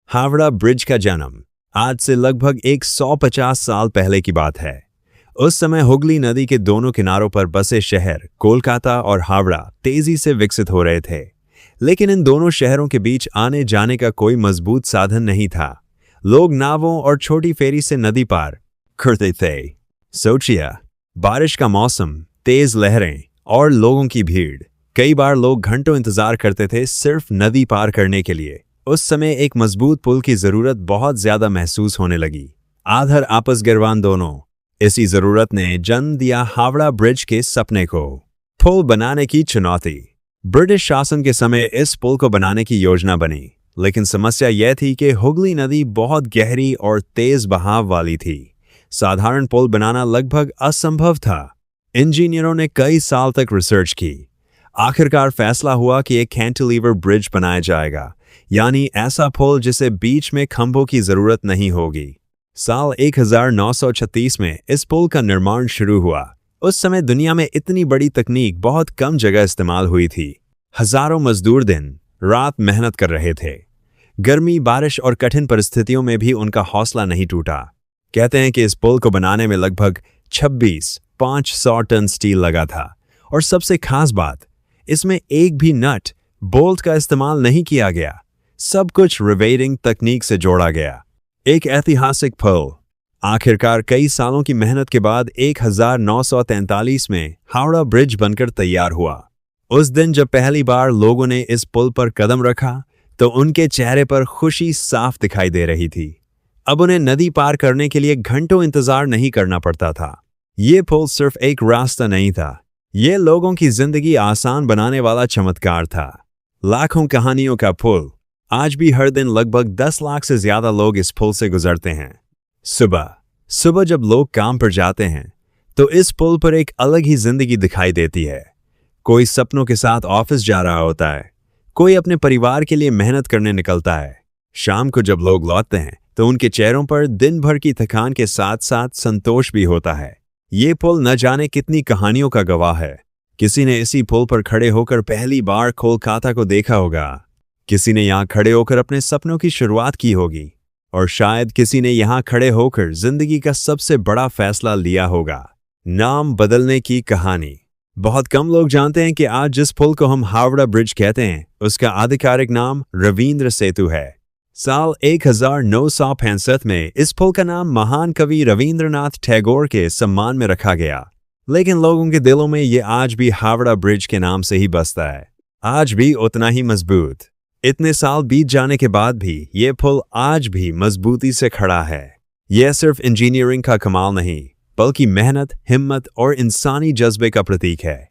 Howrah bridge का जन्म आज से लगभग 150 साल पहले की बात है। उस समय हुगली नदी के दोनों किनारों पर बसे शहर कोलकाता और हावड़ा तेजी से विकसित हो रहे थे, लेकिन इन दोनों शहरों के बीच आने जाने का कोई मजबूत साधन नहीं था। लोग नावों और छोटी फेरी से नदी पार करते थे। सोचिए, बारिश का मौसम, तेज लहरें और लोगों की भीड़। कई बार लोग घंटों इंतजार करते थे सिर्फ नदी पार करने के लिए। उस समय एक मजबूत पुल की जरूरत बहुत ज्यादा महसूस होने लगी। आधर आपस गिरवान दोनों। इसी जरूरत ने जन्म दिया हावड़ा ब्रिज के सपने को। पुल बनाने की चुनौती। ब्रिटिश शासन के समय इस पुल को बनाने की योजना बनी, लेकिन समस्या यह थी कि हुगली नदी बहुत गहरी और तेज बहाव वाली थी। साधारण पुल बनाना लगभग असंभव था। इंजीनियरों ने कई साल तक रिसर्च की। आखिरकार फैसला हुआ कि एक कैंटिलीवर ब्रिज बनाया जाएगा, यानी ऐसा पुल जिसे बीच में खंभों की जरूरत नहीं होगी। साल 1936 में इस पुल का निर्माण शुरू हुआ। उस समय दुनिया में इतनी बड़ी तकनीक बहुत कम जगह इस्तेमाल हुई थी। हजारों मजदूर दिन रात मेहनत कर रहे थे। गर्मी, बारिश और कठिन परिस्थितियों में भी उनका हौसला नहीं टूटा। कहते हैं कि इस पुल को बनाने में लगभग 500 टन स्टील लगा था, और सबसे खास बात, इसमें एक भी नट बोल्ट का इस्तेमाल नहीं किया गया। सब कुछ रिवेटिंग तकनीक से जोड़ा गया। एक ऐतिहासिक पुल। आखिरकार कई सालों की मेहनत के बाद 1943 में हावड़ा ब्रिज बनकर तैयार हुआ। उस दिन जब पहली बार लोगों ने इस पुल पर कदम रखा, तो उनके चेहरे पर खुशी साफ दिखाई दे रही थी। अब उन्हें नदी पार करने के लिए घंटों इंतजार नहीं करना पड़ता था। ये पुल सिर्फ एक रास्ता नहीं था, ये लोगों की जिंदगी आसान बनाने वाला चमत्कार था। लाखों कहानियों का पुल। आज भी हर दिन लगभग 10 लाख से ज्यादा लोग इस पुल से गुजरते हैं। सुबह जब लोग काम पर जाते हैं, तो इस पुल पर एक अलग ही जिंदगी दिखाई देती है। कोई सपनों के साथ ऑफिस जा रहा होता है, कोई अपने परिवार के लिए मेहनत करने निकलता है। शाम को जब लोग लौटते हैं, तो उनके चेहरों पर दिन भर की थकान के साथ साथ संतोष भी होता है। ये पुल न जाने कितनी कहानियों का गवाह है। किसी ने इसी पुल पर खड़े होकर पहली बार कोलकाता को देखा होगा, किसी ने यहाँ खड़े होकर अपने सपनों की शुरुआत की होगी, और शायद किसी ने यहाँ खड़े होकर जिंदगी का सबसे बड़ा फैसला लिया होगा। नाम बदलने की कहानी। बहुत कम लोग जानते हैं कि आज जिस पुल को हम हावड़ा ब्रिज कहते हैं, उसका आधिकारिक नाम रविंद्र सेतु है। साल 1965 में इस पुल का नाम महान कवि रविंद्रनाथ टैगोर के सम्मान में रखा गया, लेकिन लोगों के दिलों में ये आज भी हावड़ा ब्रिज के नाम से ही बसता है। आज भी उतना ही मजबूत। इतने साल बीत जाने के बाद भी ये पुल आज भी मजबूती से खड़ा है। यह सिर्फ इंजीनियरिंग का कमाल नहीं, बल्कि मेहनत, हिम्मत और इंसानी जज्बे का प्रतीक है।